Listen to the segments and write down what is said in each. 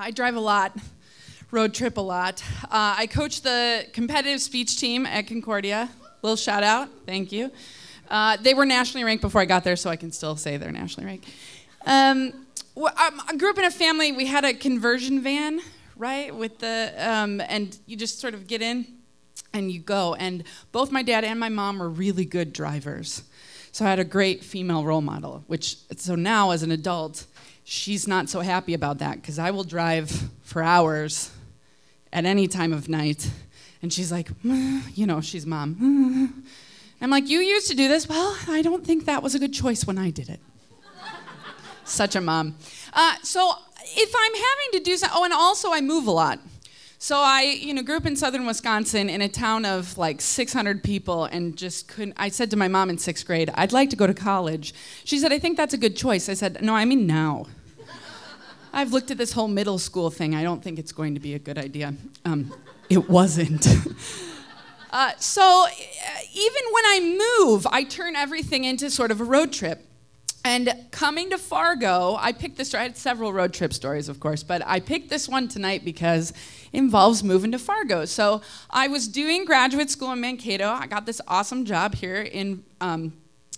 I drive a lot, road trip a lot. I coach the competitive speech team at Concordia. Little shout out, thank you. They were nationally ranked before I got there, so I can still say they're nationally ranked. I grew up in a family, we had a conversion van, right? With the, and you just sort of get in and you go. And both my dad and my mom were really good drivers. So I had a great female role model, so now as an adult, she's not so happy about that because I will drive for hours at any time of night. And she's like, you know, she's mom. I'm like, you used to do this? Well, I don't think that was a good choice when I did it. Such a mom. So if I'm having to do something, and also I move a lot. So I, grew up in southern Wisconsin in a town of like 600 people and just couldn't, I said to my mom in 6th grade, I'd like to go to college. She said, I think that's a good choice. I said, no, I mean now. I've looked at this whole middle school thing. I don't think it's going to be a good idea. It wasn't. So even when I move, I turn everything into sort of a road trip. And coming to Fargo, I picked this, I had several road trip stories, of course, but I picked this one tonight because it involves moving to Fargo. So I was doing graduate school in Mankato. I got this awesome job here in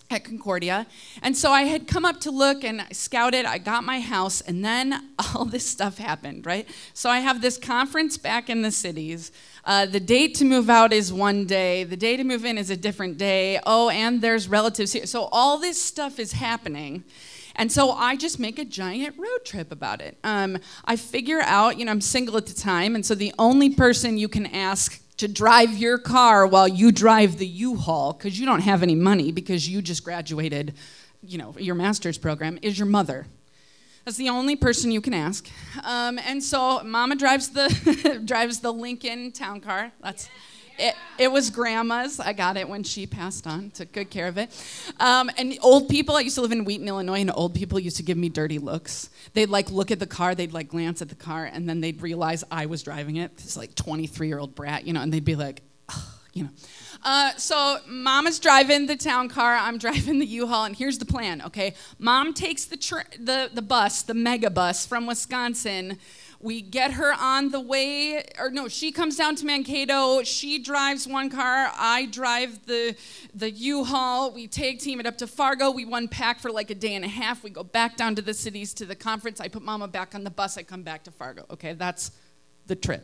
at Concordia. And so I had come up to look and I scouted, I got my house, and then all this stuff happened, right? So I have this conference back in the cities. The date to move out is one day. The day to move in is a different day. Oh, and there's relatives here. So all this stuff is happening. And so I just make a giant road trip about it. I figure out, I'm single at the time, and so the only person you can ask to drive your car while you drive the U-Haul, because you don't have any money because you just graduated, your master's program, is your mother. That's the only person you can ask. And so Mama drives the drives the Lincoln town car. That's it. It was Grandma's. I got it when she passed on. Took good care of it. And old people, I used to live in Wheaton, Illinois, and old people used to give me dirty looks. They'd look at the car, they'd glance at the car, and then they'd realize I was driving it. This 23-year-old brat, and they'd be like, oh, so Mama's driving the town car, I'm driving the U-Haul, and here's the plan, okay? Mom takes the bus, the mega bus from Wisconsin. We get her on the way, she comes down to Mankato, she drives one car, I drive the U-Haul, we team it up to Fargo, we unpack for like a day and a half, we go back down to the cities to the conference, I put Mama back on the bus, I come back to Fargo, okay? That's the trip.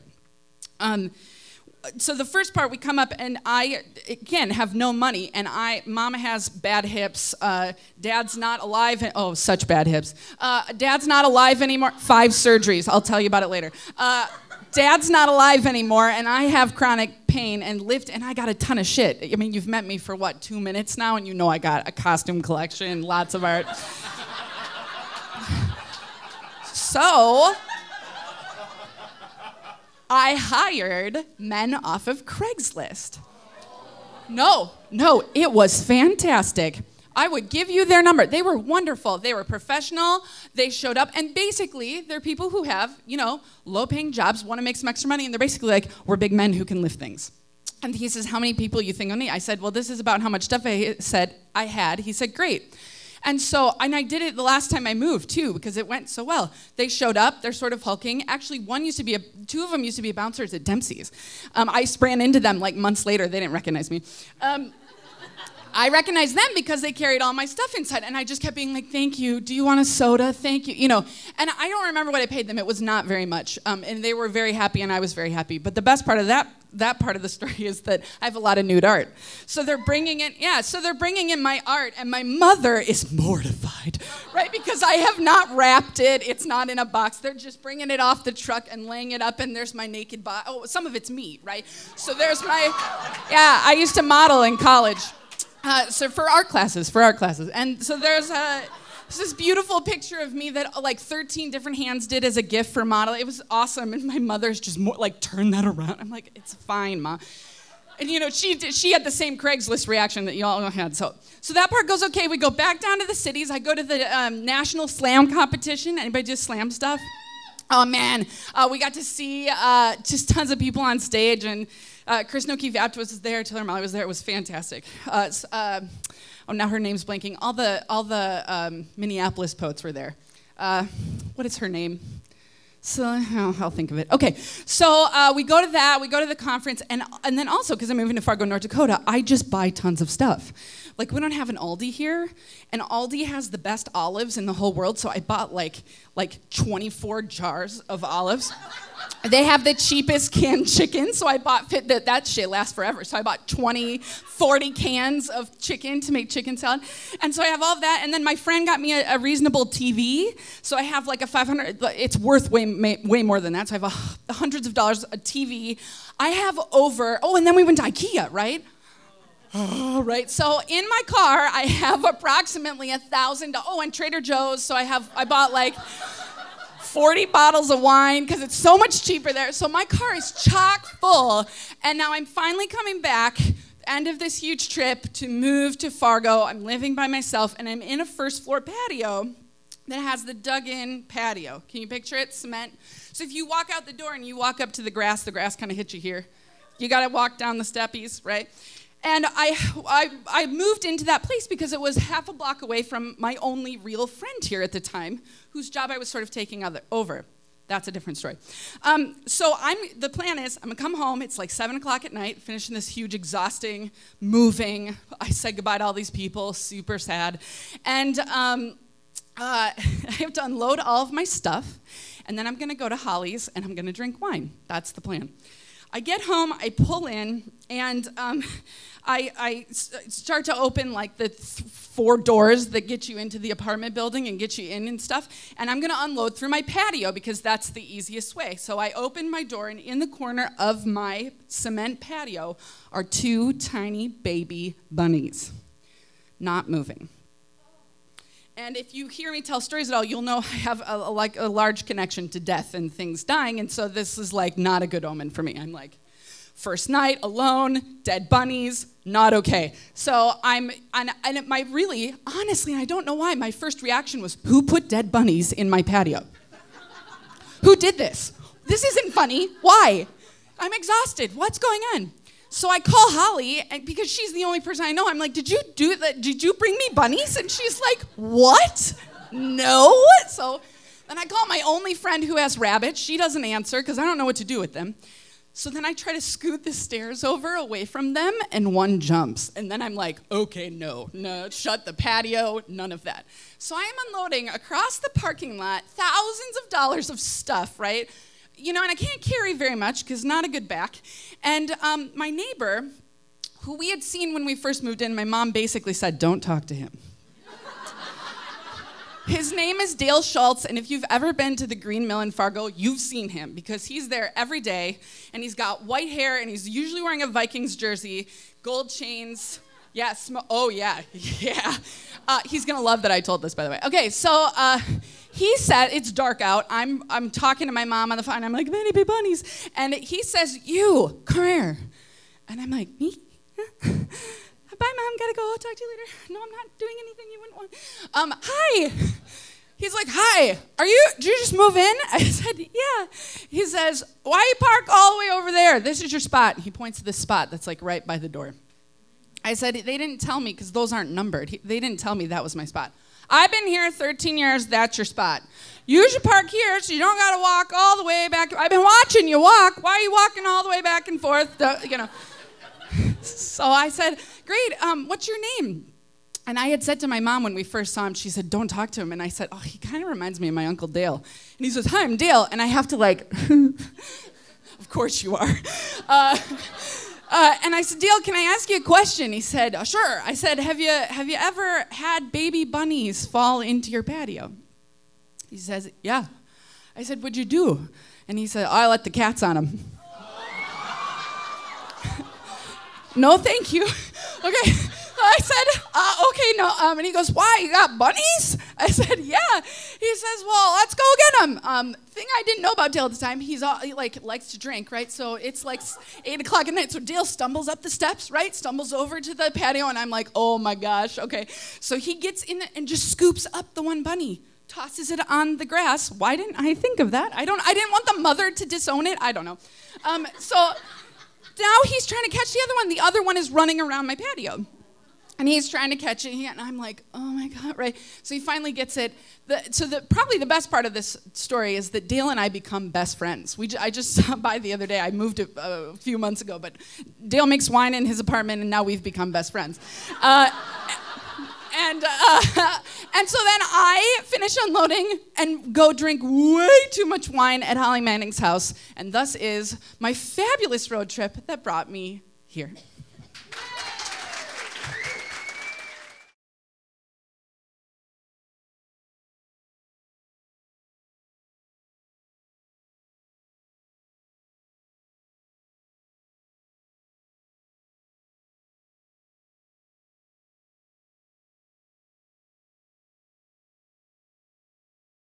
So the first part, we come up, and I, again, have no money, and Mama has bad hips, Dad's not alive, oh, such bad hips. Dad's not alive anymore, 5 surgeries, I'll tell you about it later. Dad's not alive anymore, and I have chronic pain and I got a ton of shit. I mean, you've met me for, 2 minutes now, and I got a costume collection, lots of art. So I hired men off of Craigslist. No, it was fantastic. I would give you their number. They were wonderful. They were professional. They showed up. And basically, they're people who have, low-paying jobs, want to make some extra money, and they're basically like, we're big men who can lift things. And he says, how many people you think I need? I said, well, this is about how much stuff I had. He said, great. And I did it the last time I moved, too, because it went so well. They showed up. They're sort of hulking. Actually, two of them used to be bouncers at Dempsey's. I ran into them, months later. They didn't recognize me. I recognized them because they carried all my stuff inside, and I just kept being like, thank you. Do you want a soda? Thank you. And I don't remember what I paid them. It was not very much. And they were very happy, and I was very happy. But the best part of that part of the story is that I have a lot of nude art. So they're bringing in my art, and my mother is mortified, right? Because I have not wrapped it. It's not in a box. They're just bringing it off the truck and laying it up, and there's my naked body. Oh, some of it's meat, right? So there's I used to model in college. So for art classes. And so there's this beautiful picture of me that 13 different hands did as a gift for model. It was awesome, and my mother's just more turn that around. I'm like, it's fine, Ma. And she had the same Craigslist reaction that you all had. So that part goes okay. We go back down to the cities. I go to the national slam competition. Anybody do slam stuff? Oh man, we got to see just tons of people on stage, and Chris O'Keefe was there, Taylor Molly was there. It was fantastic. Now her name's blanking. All the Minneapolis poets were there. What is her name? So I'll think of it. Okay, so we go to that, we go to the conference, and then also, because I'm moving to Fargo, North Dakota, I just buy tons of stuff. Like, we don't have an Aldi here, and Aldi has the best olives in the whole world, so I bought like 24 jars of olives. They have the cheapest canned chicken, so I bought, that shit lasts forever, so I bought 40 cans of chicken to make chicken salad. And so I have all of that, and then my friend got me a reasonable TV, so I have like a 500, it's worth way more than that, so I have hundreds of dollars a TV. I have and then we went to IKEA, right? Right, so in my car, I have approximately $1,000, and Trader Joe's, so I bought like 40 bottles of wine because it's so much cheaper there. So my car is chock full, and now I'm finally coming back, end of this huge trip, to move to Fargo. I'm living by myself, and I'm in a first floor patio that has the dug-in patio. Can you picture it? Cement. So if you walk out the door and you walk up to the grass kind of hits you here. You got to walk down the steppies, right? And I moved into that place because it was half a block away from my only real friend here at the time, whose job I was sort of taking over. That's a different story. So the plan is I'm gonna come home. It's like 7 o'clock at night, finishing this huge, exhausting, moving. I said goodbye to all these people, super sad. And I have to unload all of my stuff, and then I'm gonna go to Holly's and I'm gonna drink wine. That's the plan. I get home, I pull in, and I start to open like the 4 doors that get you into the apartment building and get you in and stuff, and I'm gonna unload through my patio because that's the easiest way. So I open my door, and in the corner of my cement patio are 2 tiny baby bunnies, not moving. And if you hear me tell stories at all, you'll know I have a large connection to death and things dying, and so this is like not a good omen for me. I'm like, first night, alone, dead bunnies, not okay. So honestly, I don't know why, my first reaction was, who put dead bunnies in my patio? Who did this? This isn't funny. Why? I'm exhausted. What's going on? So I call Holly, and because she's the only person I know, I'm like, did you do that? Did you bring me bunnies? And she's like, what? No? So then I call my only friend who has rabbits. She doesn't answer because I don't know what to do with them. So then I try to scoot the stairs over away from them, and one jumps. And then I'm like, okay, no, shut the patio, none of that. So I am unloading across the parking lot thousands of dollars of stuff, right? You know, and I can't carry very much because not a good back. And my neighbor, who we had seen when we first moved in, my mom basically said, don't talk to him. His name is Dale Schultz, and if you've ever been to the Green Mill in Fargo, you've seen him because he's there every day, and he's got white hair, and he's usually wearing a Vikings jersey, gold chains. Yeah, oh yeah. He's gonna love that I told this, by the way. Okay, so he said, it's dark out. I'm talking to my mom on the phone. I'm like, baby bunnies. And he says, you, come here. And I'm like, me? Bye, Mom, gotta go. I'll talk to you later. No, I'm not doing anything you wouldn't want. Hi. He's like, hi, did you just move in? I said, yeah. He says, why you park all the way over there? This is your spot. He points to this spot that's like right by the door. I said, they didn't tell me because those aren't numbered. They didn't tell me that was my spot. I've been here 13 years, that's your spot. You should park here so you don't gotta walk all the way back. I've been watching you walk. Why are you walking all the way back and forth? So I said, great, what's your name? And I had said to my mom when we first saw him, she said, don't talk to him. And I said, oh, he kind of reminds me of my Uncle Dale. And he says, hi, I'm Dale. And I have to of course you are. And I said, Dale, can I ask you a question? He said, oh, sure. I said, have you ever had baby bunnies fall into your patio? He says, yeah. I said, what'd you do? And he said, oh, I let the cats on them. No, thank you. Okay. I said, okay, no. And he goes, why? You got bunnies? I said, yeah. He says, well, let's go get them. Thing I didn't know about Dale at the time, he likes to drink, right? So it's like 8 o'clock at night. So Dale stumbles up the steps, right? Stumbles over to the patio, and I'm like, oh my gosh, okay. So he gets in and just scoops up the one bunny, tosses it on the grass. Why didn't I think of that? I didn't want the mother to disown it. I don't know. So now he's trying to catch the other one. The other one is running around my patio. And he's trying to catch it, and I'm like, oh my God, right? So he finally gets it. Probably the best part of this story is that Dale and I become best friends. I just stopped by the other day. I moved a few months ago, but Dale makes wine in his apartment, and now we've become best friends. And so then I finish unloading and go drink way too much wine at Holly Manning's house, and thus is my fabulous road trip that brought me here.